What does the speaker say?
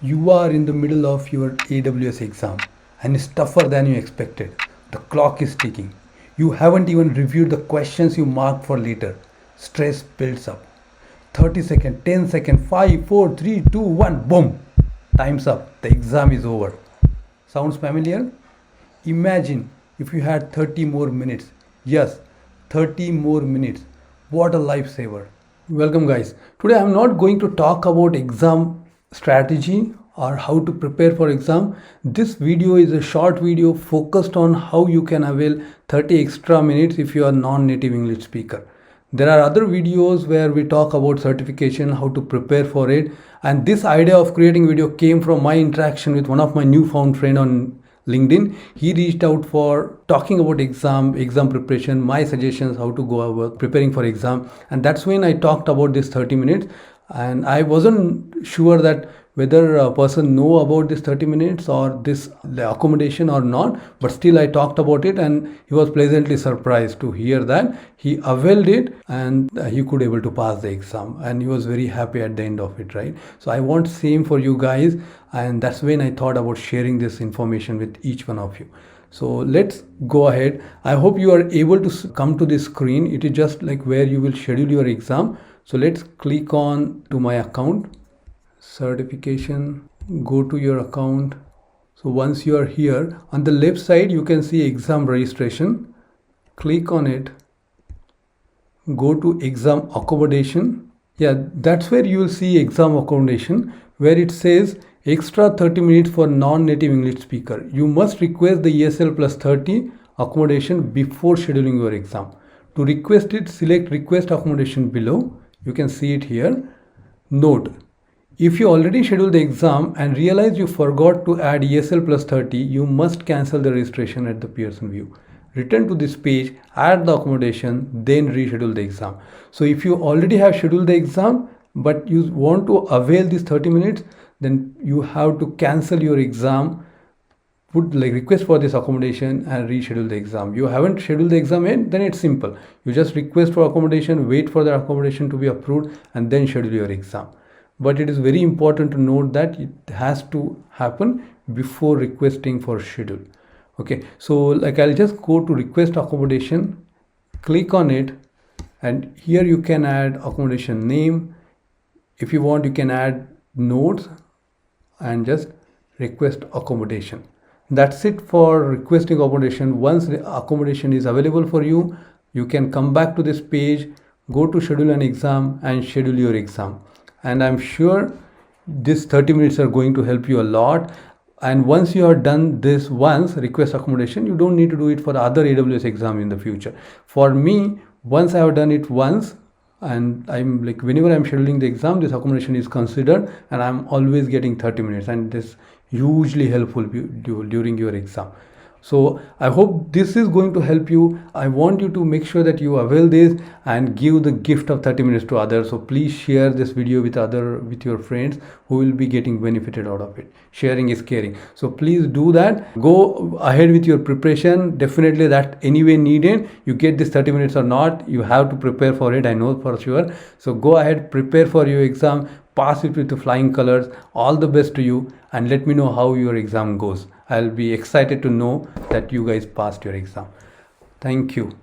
You are in the middle of your AWS exam and it's tougher than you expected. The clock is ticking. You haven't even reviewed the questions you marked for later. Stress builds up. 30 seconds, 10 seconds, 5, 4, 3, 2, 1, boom. Time's up. The exam is over. Sounds familiar? Imagine if you had 30 more minutes. Yes, 30 more minutes. What a lifesaver. Welcome, guys. Today I'm not going to talk about exam strategy or how to prepare for exam. This video is a short video focused on how you can avail 30 extra minutes if you are non-native English speaker. There are other videos where we talk about certification, how to prepare for it. And this idea of creating video came from my interaction with one of my newfound friend on LinkedIn. He reached out for talking about exam preparation, my suggestions how to go about preparing for exam, and that's when I talked about this 30 minutes. And I wasn't sure that whether a person know about this 30 minutes or this the accommodation or not, but still I talked about it, and he was pleasantly surprised to hear that he availed it and he could able to pass the exam, and he was very happy at the end of it, right? So I want same for you guys, and that's when I thought about sharing this information with each one of you. So let's go ahead. I hope you are able to come to this screen. It is just like where you will schedule your exam. So let's click on to my account, certification, go to your account. So once you are here, on the left side you can see exam registration. Click on it, go to exam accommodation. Yeah, that's where you will see exam accommodation, where it says extra 30 minutes for non-native English speaker. You must request the ESL plus 30 accommodation before scheduling your exam. To request it, select request accommodation below. You can see it here. Note, if you already scheduled the exam and realize you forgot to add ESL plus 30, you must cancel the registration at the Pearson view. Return to this page, add the accommodation, then reschedule the exam. So if you already have scheduled the exam, but you want to avail these 30 minutes, then you have to cancel your exam, put like request for this accommodation and reschedule the exam. You haven't scheduled the exam yet, then it's simple. You just request for accommodation, wait for the accommodation to be approved, and then schedule your exam. But it is very important to note that it has to happen before requesting for schedule. Okay, so like I'll just go to request accommodation, click on it, and here you can add accommodation name. If you want, you can add notes and just request accommodation. That's it for requesting accommodation. Once the accommodation is available for you, you can come back to this page, go to schedule an exam and schedule your exam. And I'm sure this 30 minutes are going to help you a lot. And once you are done this once, request accommodation, you don't need to do it for the other AWS exam in the future. For me, once I have done it once, and I'm like, whenever I'm scheduling the exam, this accommodation is considered, and I'm always getting 30 minutes, and this hugely helpful during your exam. So I hope this is going to help you. I want you to make sure that you avail this and give the gift of 30 minutes to others. So please share this video with your friends who will be getting benefited out of it. Sharing is caring. So please do that. Go ahead with your preparation. Definitely that anyway needed. You get this 30 minutes or not, you have to prepare for it. I know for sure. So go ahead, prepare for your exam. Pass it with the flying colors. All the best to you, and let me know how your exam goes. I'll be excited to know that you guys passed your exam. Thank you.